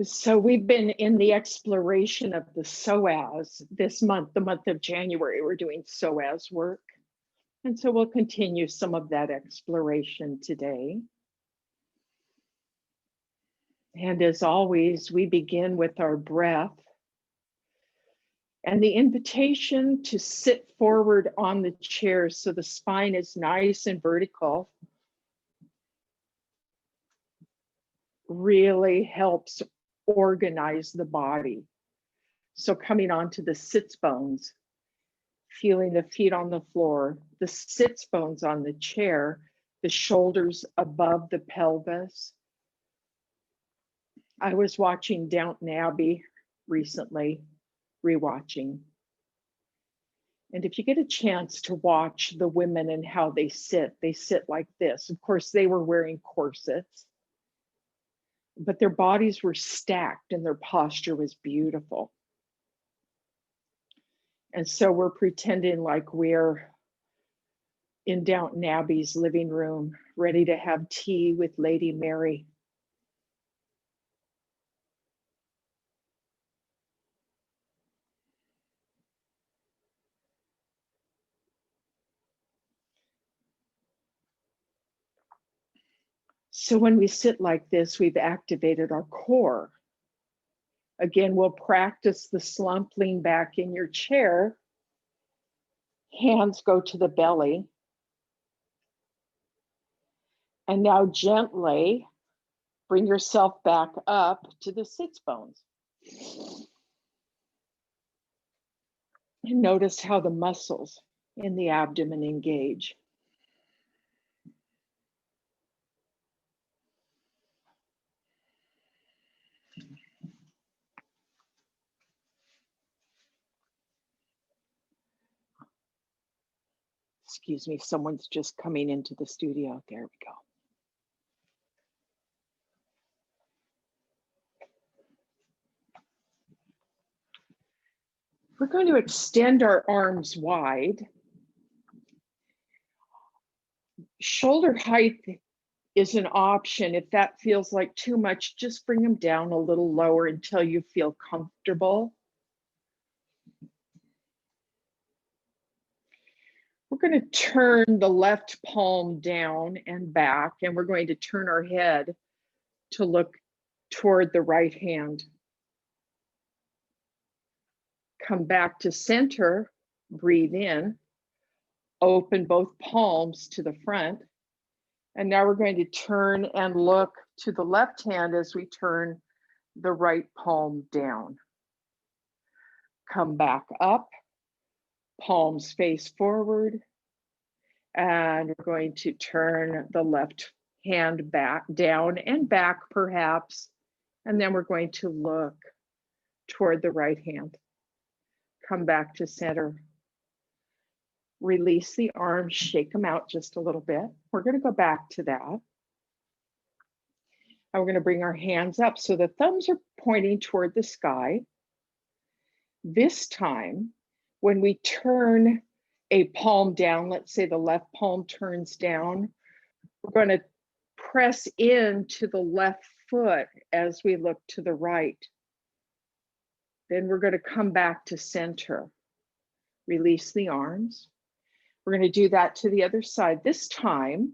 So we've been in the exploration of the psoas this month, the month of January. We're doing psoas work. And so we'll continue some of that exploration today. And as always, we begin with our breath and the invitation to sit forward on the chair so the spine is nice and vertical really helps organize the body. So coming onto the sits bones, feeling the feet on the floor, the sits bones on the chair, the shoulders above the pelvis. I was watching Downton Abbey recently, rewatching. And if you get a chance to watch the women and how they sit like this. Of course, they were wearing corsets, but their bodies were stacked and their posture was beautiful. And so we're pretending like we're in Downton Abbey's living room, ready to have tea with Lady Mary. So when we sit like this, we've activated our core. Again, we'll practice the slump, lean back in your chair. Hands go to the belly. And now gently bring yourself back up to the sits bones. And notice how the muscles in the abdomen engage. Excuse me, someone's just coming into the studio. There we go. We're going to extend our arms wide. Shoulder height is an option. If that feels like too much, just bring them down a little lower until you feel comfortable. We're going to turn the left palm down and back, and we're going to turn our head to look toward the right hand. Come back to center, breathe in, open both palms to the front. And now we're going to turn and look to the left hand as we turn the right palm down. Come back up, palms face forward. And we're going to turn the left hand back, down and back perhaps. And then we're going to look toward the right hand. Come back to center. Release the arms, shake them out just a little bit. We're going to go back to that. And we're going to bring our hands up so the thumbs are pointing toward the sky. This time, when we turn a palm down, let's say the left palm turns down, we're going to press into the left foot as we look to the right. Then we're going to come back to center. Release the arms. We're going to do that to the other side. This time,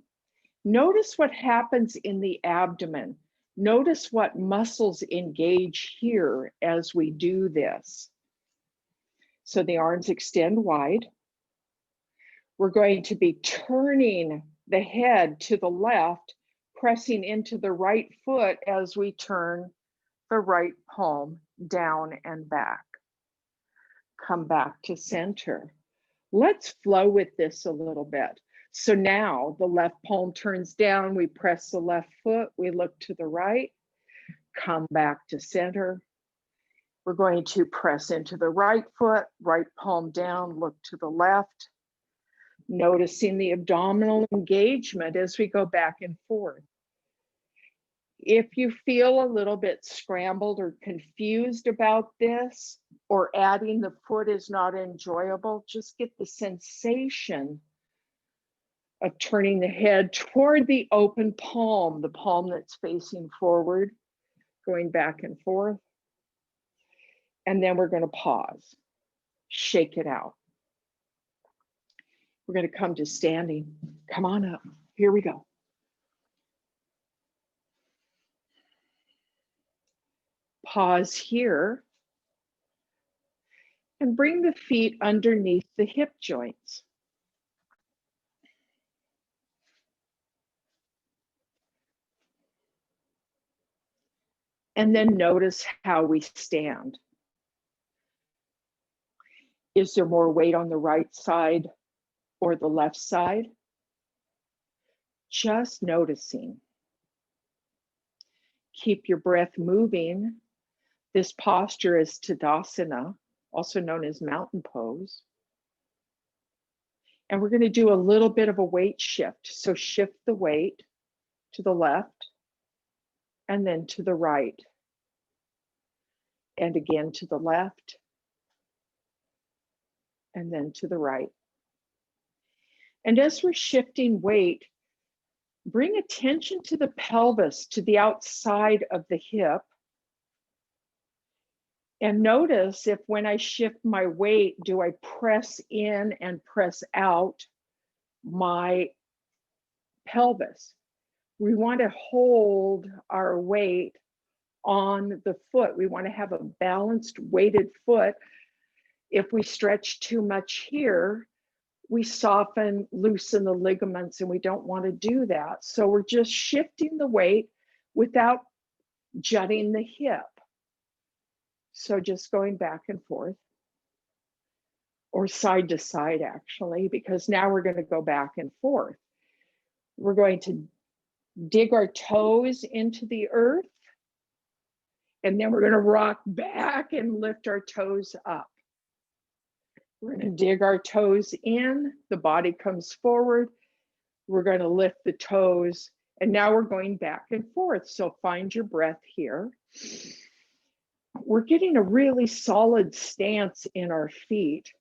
notice what happens in the abdomen. Notice what muscles engage here as we do this. So the arms extend wide. We're going to be turning the head to the left, pressing into the right foot as we turn the right palm down and back. Come back to center. Let's flow with this a little bit. So now the left palm turns down, we press the left foot, we look to the right, come back to center. We're going to press into the right foot, right palm down, look to the left, noticing the abdominal engagement as we go back and forth. If you feel a little bit scrambled or confused about this, or adding the foot is not enjoyable, just get the sensation of turning the head toward the open palm, the palm that's facing forward. going back and forth. And then we're going to pause, shake it out. We're going to come to standing. Come on up. Here we go. Pause here and bring the feet underneath the hip joints. And then notice how we stand. Is there more weight on the right side or the left side? Just noticing. Keep your breath moving. This posture is Tadasana, also known as mountain pose. And we're going to do a little bit of a weight shift. So shift the weight to the left and then to the right. And again to the left and then to the right. And as we're shifting weight, bring attention to the pelvis, to the outside of the hip. And notice if when I shift my weight, do I press in and press out my pelvis? We want to hold our weight on the foot. We want to have a balanced, weighted foot. If we stretch too much here, we soften, loosen the ligaments, and we don't want to do that. So we're just shifting the weight without jutting the hip. So just going back and forth, or side to side actually, because now we're going to go back and forth. We're going to dig our toes into the earth, and then we're going to rock back and lift our toes up. We're going to dig our toes in, the body comes forward, we're going to lift the toes, and now we're going back and forth. So find your breath here. We're getting a really solid stance in our feet.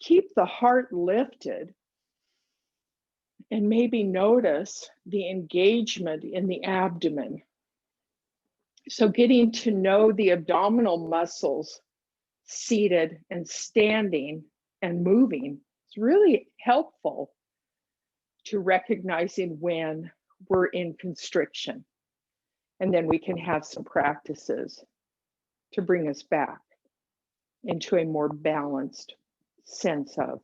Keep the heart lifted, and maybe notice the engagement in the abdomen. So getting to know the abdominal muscles seated and standing and moving is really helpful to recognizing when we're in constriction. And then we can have some practices to bring us back into a more balanced sense of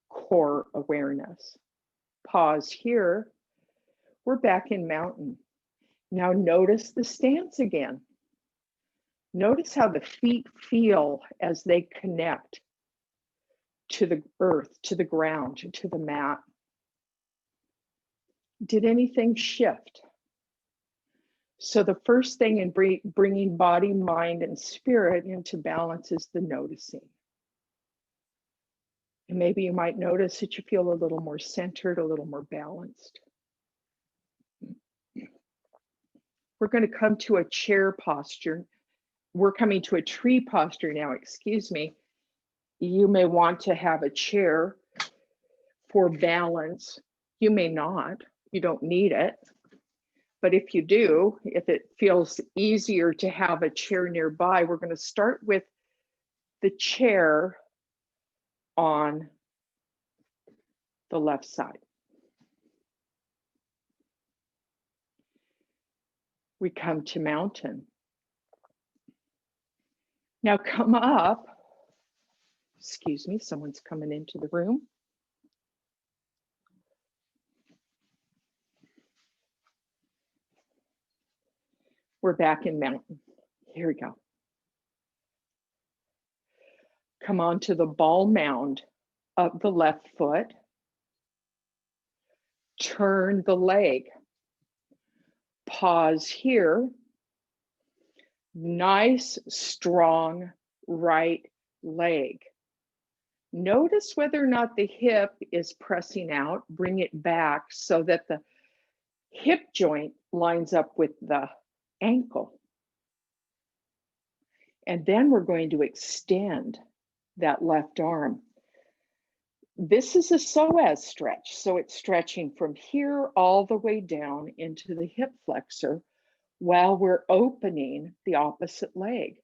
core awareness. Pause here. We're back in mountain. Now notice the stance again. Notice how the feet feel as they connect to the earth, to the ground, to the mat. Did anything shift? So the first thing in bringing body, mind, and spirit into balance is the noticing. And maybe you might notice that you feel a little more centered, a little more balanced. We're going to come to a chair posture. We're coming to a tree posture now, excuse me. You may want to have a chair for balance. You may not, you don't need it. But if you do, if it feels easier to have a chair nearby, we're going to start with the chair on the left side. We come to mountain. Now come up. Excuse me, someone's coming into the room. We're back in mountain. Here we go. Come on to the ball mound of the left foot. Turn the leg. Pause here. Nice, strong right leg. Notice whether or not the hip is pressing out. Bring it back so that the hip joint lines up with the ankle. And then we're going to extend that left arm. This is a psoas stretch, so it's stretching from here all the way down into the hip flexor, while we're opening the opposite leg.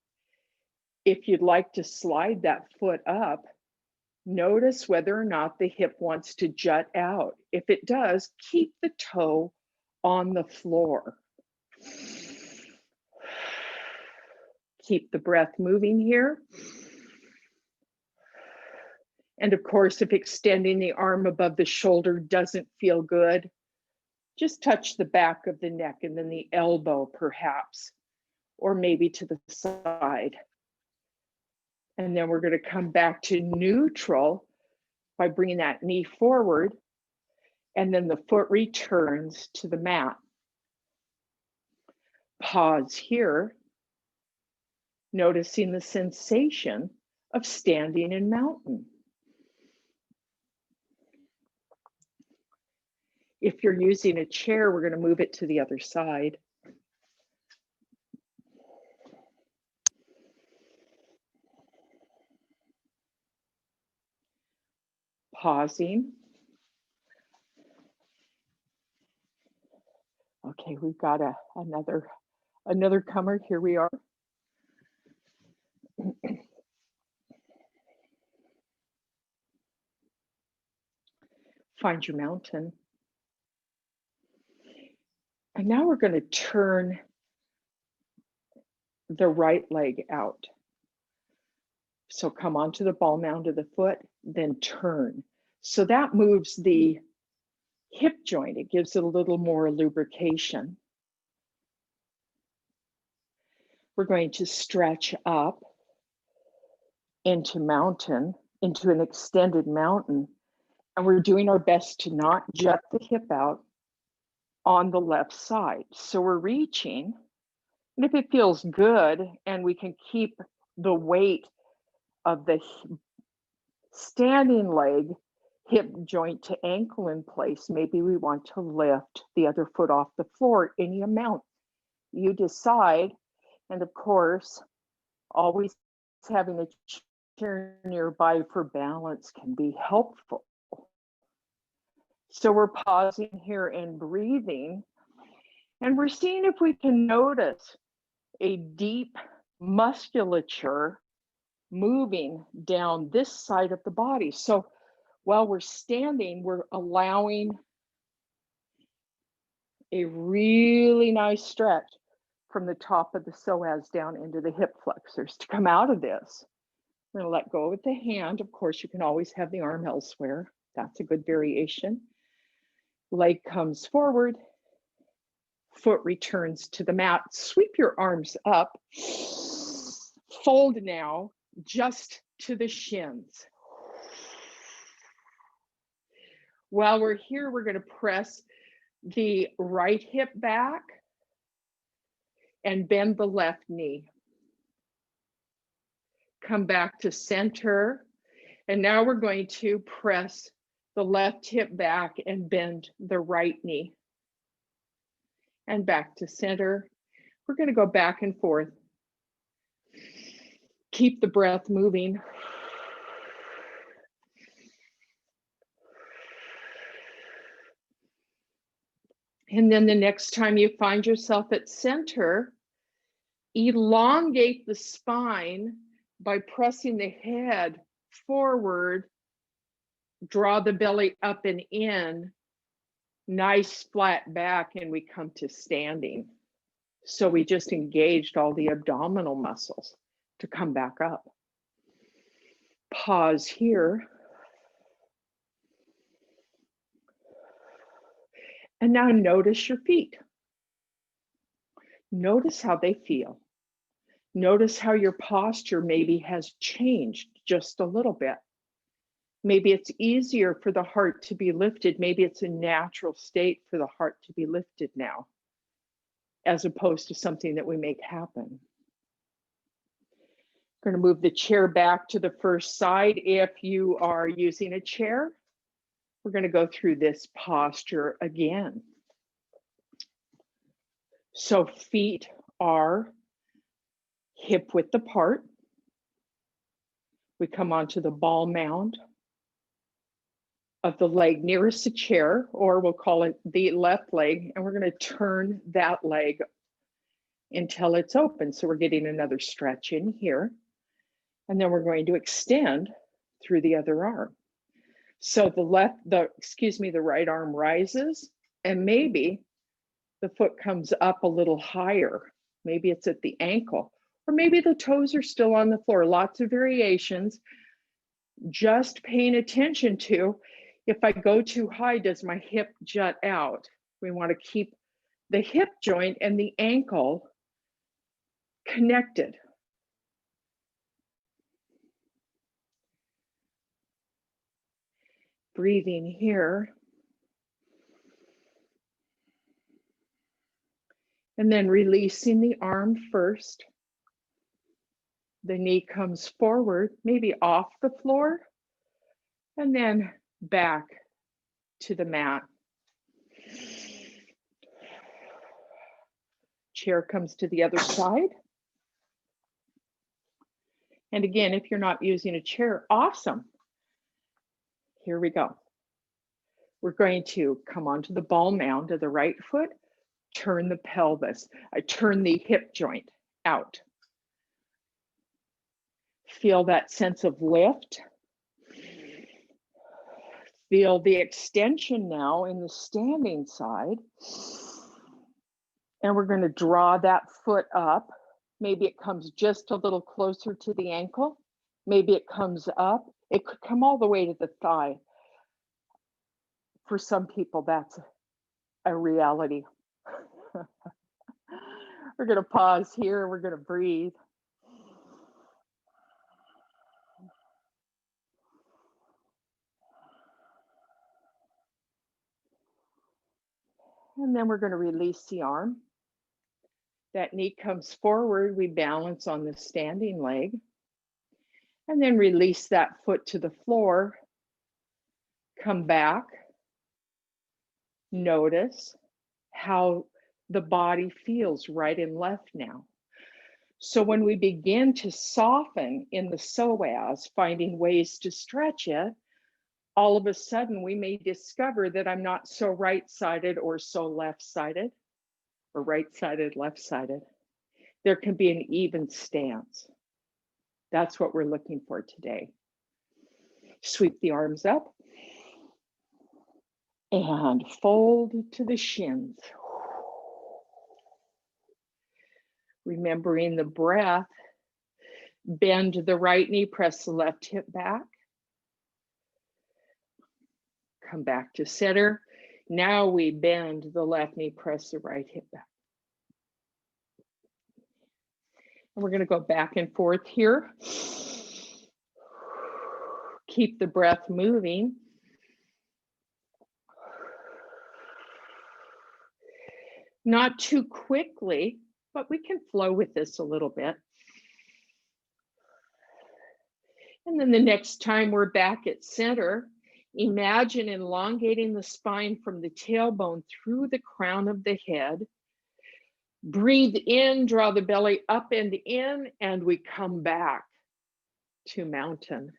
If you'd like to slide that foot up, notice whether or not the hip wants to jut out. If it does, keep the toe on the floor. Keep the breath moving here. And of course, if extending the arm above the shoulder doesn't feel good, just touch the back of the neck and then the elbow perhaps, or maybe to the side. And then we're going to come back to neutral by bringing that knee forward, and then the foot returns to the mat. Pause here, noticing the sensation of standing in mountain. If you're using a chair, we're going to move it to the other side. Pausing. Okay, we've got another comer. Here we are. Find your mountain. And now we're going to turn the right leg out. So come onto the ball mound of the foot, then turn. So that moves the hip joint. It gives it a little more lubrication. We're going to stretch up into mountain, into an extended mountain. And we're doing our best to not jut the hip out on the left side. So we're reaching, and if it feels good and we can keep the weight of the standing leg, hip joint to ankle in place, maybe we want to lift the other foot off the floor, any amount you decide. And of course, always having a chair nearby for balance can be helpful. So we're pausing here and breathing, and we're seeing if we can notice a deep musculature moving down this side of the body. So while we're standing, we're allowing a really nice stretch from the top of the psoas down into the hip flexors to come out of this. We're going to let go with the hand. Of course, you can always have the arm elsewhere. That's a good variation. Leg comes forward, foot returns to the mat. Sweep your arms up. Fold now just to the shins. While we're here, we're going to press the right hip back and bend the left knee. Come back to center. And now we're going to press the left hip back and bend the right knee. And back to center. We're going to go back and forth. Keep the breath moving. And then the next time you find yourself at center, elongate the spine by pressing the head forward. Draw the belly up and in, nice flat back, and we come to standing. So we just engaged all the abdominal muscles to come back up. Pause here. And now notice your feet. Notice how they feel. Notice how your posture maybe has changed just a little bit. Maybe it's easier for the heart to be lifted. Maybe it's a natural state for the heart to be lifted now, as opposed to something that we make happen. We're going to move the chair back to the first side. If you are using a chair, we're going to go through this posture again. So feet are hip width apart. We come onto the ball mound of the leg nearest the chair, or we'll call it the left leg, and we're going to turn that leg until it's open. So we're getting another stretch in here. And then we're going to extend through the other arm. So the right arm rises, and maybe the foot comes up a little higher. Maybe it's at the ankle, or maybe the toes are still on the floor. Lots of variations. Just paying attention to, if I go too high, does my hip jut out? We want to keep the hip joint and the ankle connected. Breathing here. And then releasing the arm first. The knee comes forward, maybe off the floor, and then back to the mat. Chair comes to the other side. And again, if you're not using a chair, awesome. Here we go. We're going to come onto the ball mound of the right foot, turn the pelvis, turn the hip joint out. Feel that sense of lift. Feel the extension now in the standing side. And we're going to draw that foot up. Maybe it comes just a little closer to the ankle. Maybe it comes up. It could come all the way to the thigh. For some people, that's a reality. We're going to pause here. We're going to breathe. And then we're going to release the arm. That knee comes forward. We balance on the standing leg. And then release that foot to the floor. Come back. Notice how the body feels right and left now. So when we begin to soften in the psoas, finding ways to stretch it, all of a sudden we may discover that I'm not so right-sided or so left-sided, or right-sided, left-sided. There can be an even stance. That's what we're looking for today. Sweep the arms up and fold to the shins. Remembering the breath, bend the right knee, press the left hip back. Come back to center. Now we bend the left knee, press the right hip back. And we're going to go back and forth here. Keep the breath moving. Not too quickly, but we can flow with this a little bit. And then the next time we're back at center, imagine elongating the spine from the tailbone through the crown of the head. Breathe in, draw the belly up and in, and we come back to mountain.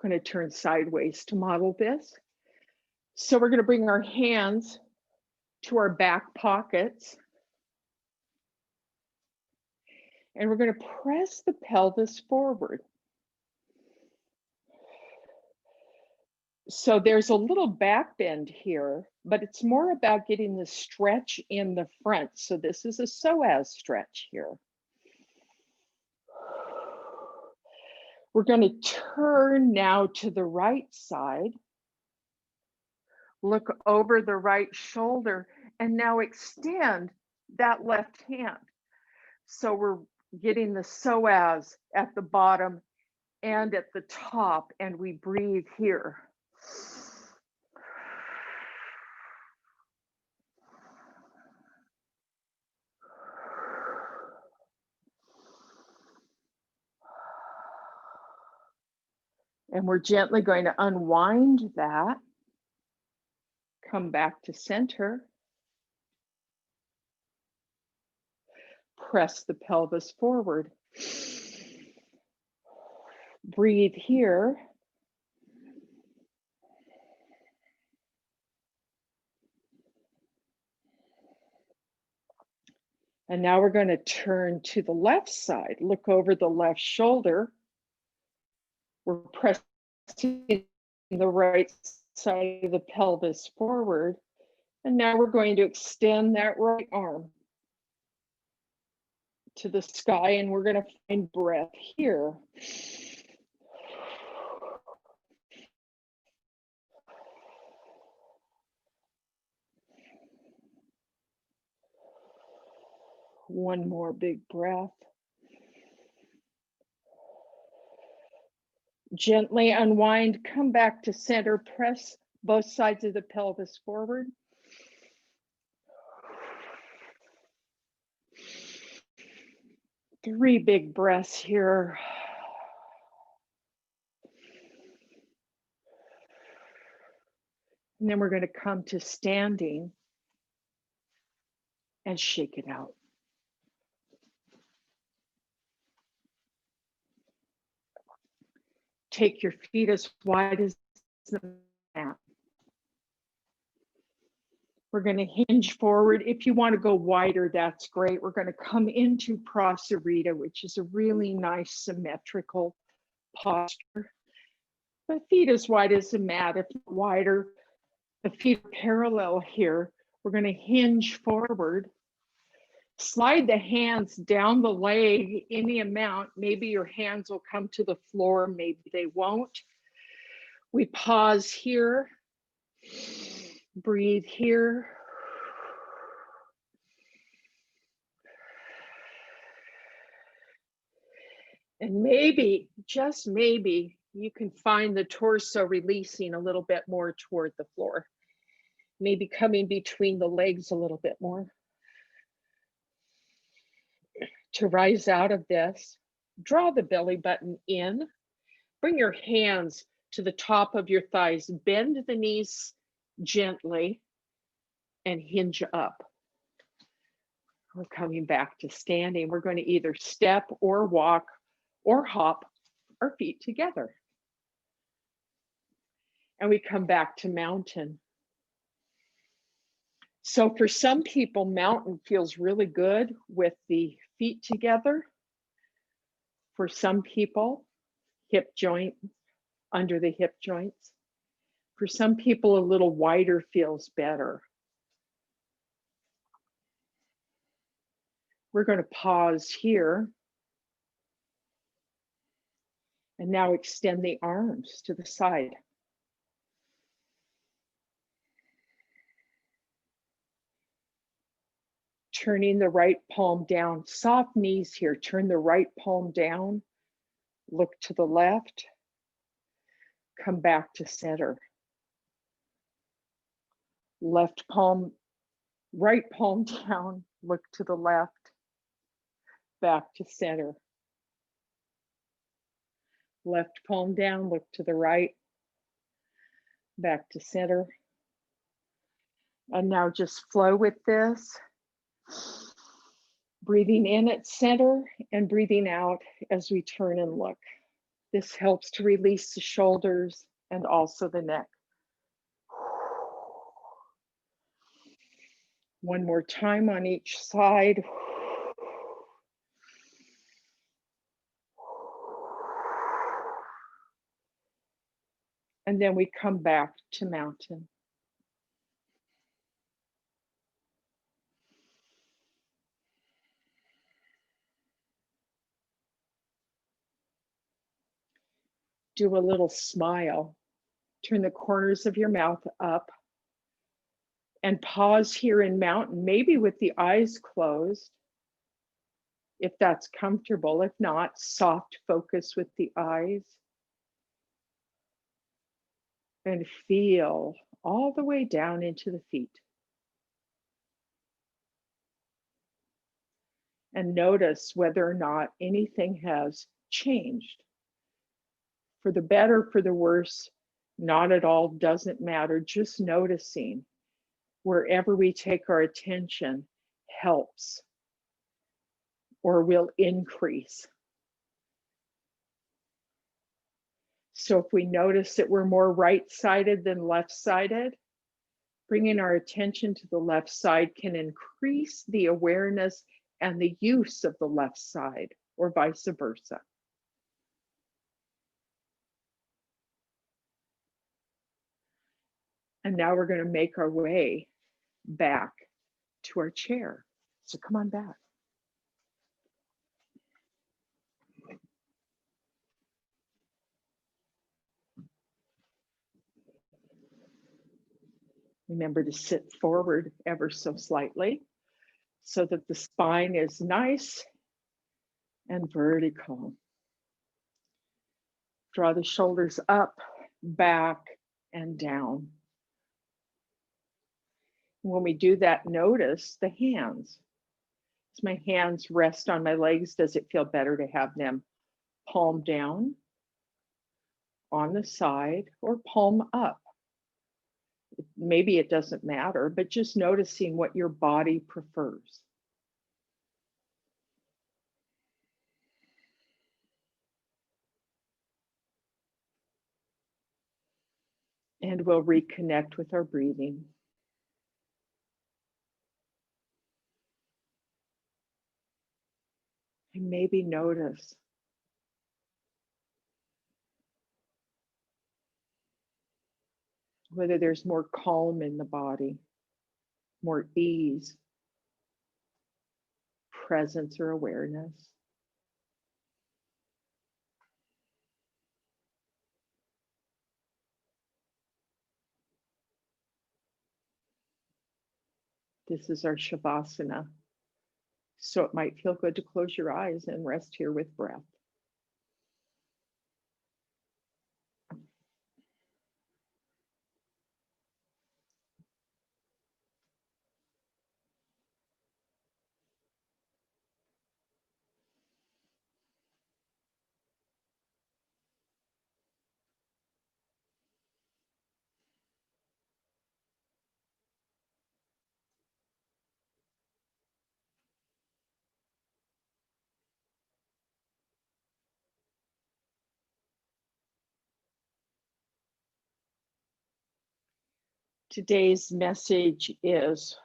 I'm going to turn sideways to model this. So we're going to bring our hands to our back pockets. And we're going to press the pelvis forward. So there's a little back bend here, but it's more about getting the stretch in the front. So this is a psoas stretch here. We're going to turn now to the right side. Look over the right shoulder and now extend that left hand. So we're getting the psoas at the bottom and at the top, and we breathe here. And we're gently going to unwind that. Come back to center. press the pelvis forward. Breathe here. And now we're going to turn to the left side. Look over the left shoulder. We're pressing the right side of the pelvis forward. And now we're going to extend that right arm to the sky, and we're going to find breath here. One more big breath. Gently unwind, come back to center, press both sides of the pelvis forward. Three big breaths here. And then we're going to come to standing and shake it out. Take your feet as wide as the mat. We're going to hinge forward. If you want to go wider, that's great. We're going to come into Prasarita, which is a really nice symmetrical posture. The feet as wide as the mat, if not wider. The feet are parallel here. We're going to hinge forward. Slide the hands down the leg any amount. Maybe your hands will come to the floor, maybe they won't. We pause here. Breathe here. And maybe, just maybe, you can find the torso releasing a little bit more toward the floor. Maybe coming between the legs a little bit more. To rise out of this, draw the belly button in. Bring your hands to the top of your thighs. Bend the knees gently and hinge up. We're coming back to standing. We're going to either step or walk or hop our feet together. And we come back to mountain. So for some people, mountain feels really good with the feet together. For some people, hip joint, under the hip joints. For some people, a little wider feels better. We're going to pause here. And now extend the arms to the side. Turning the right palm down, soft knees here. Turn the right palm down, look to the left, come back to center. Left palm, right palm down, look to the left, back to center. Left palm down, look to the right, back to center. And now just flow with this. Breathing in at center and breathing out as we turn and look. This helps to release the shoulders and also the neck. One more time on each side. And then we come back to mountain. Do a little smile. Turn the corners of your mouth up and pause here in mountain, maybe with the eyes closed, if that's comfortable. If not, soft focus with the eyes. And feel all the way down into the feet. And notice whether or not anything has changed. For the better, for the worse, not at all, doesn't matter. Just noticing wherever we take our attention helps. or will increase. So if we notice that we're more right-sided than left-sided, bringing our attention to the left side can increase the awareness and the use of the left side, or vice versa. And now we're going to make our way back to our chair. So come on back. Remember to sit forward ever so slightly so that the spine is nice and vertical. Draw the shoulders up, back, and down. When we do that, notice the hands. As my hands rest on my legs, does it feel better to have them palm down, on the side, or palm up? Maybe it doesn't matter, but just noticing what your body prefers. And we'll reconnect with our breathing. And maybe notice whether there's more calm in the body, more ease, presence, or awareness. This is our Shavasana. So it might feel good to close your eyes and rest here with breath. Today's message is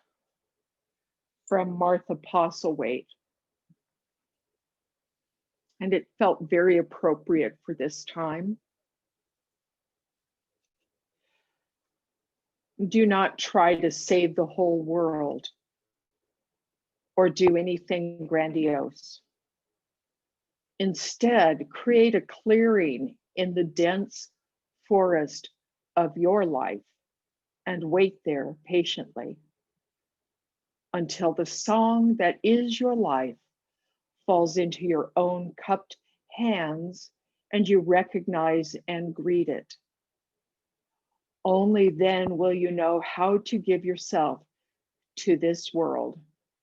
from Martha Postlethwaite, and it felt very appropriate for this time. Do not try to save the whole world or do anything grandiose. Instead, create a clearing in the dense forest of your life and wait there patiently until the song that is your life falls into your own cupped hands and you recognize and greet it. Only then will you know how to give yourself to this world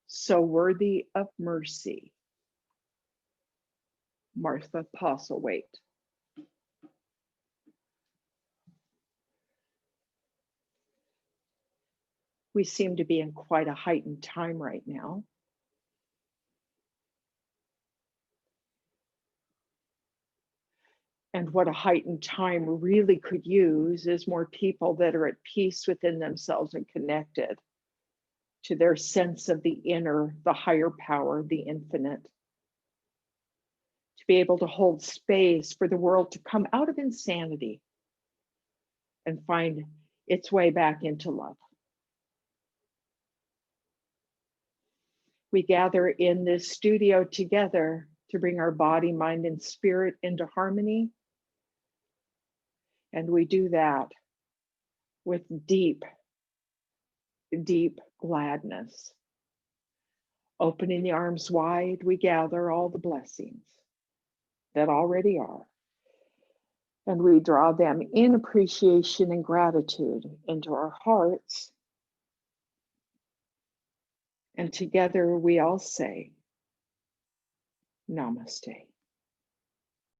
so worthy of mercy. Martha Postlethwaite. We seem to be in quite a heightened time right now. And what a heightened time really could use is more people that are at peace within themselves and connected to their sense of the inner, the higher power, the infinite. To be able to hold space for the world to come out of insanity and find its way back into love. We gather in this studio together to bring our body, mind, and spirit into harmony. And we do that with deep, deep gladness. Opening the arms wide, we gather all the blessings that already are. And we draw them in appreciation and gratitude into our hearts. And together we all say, Namaste.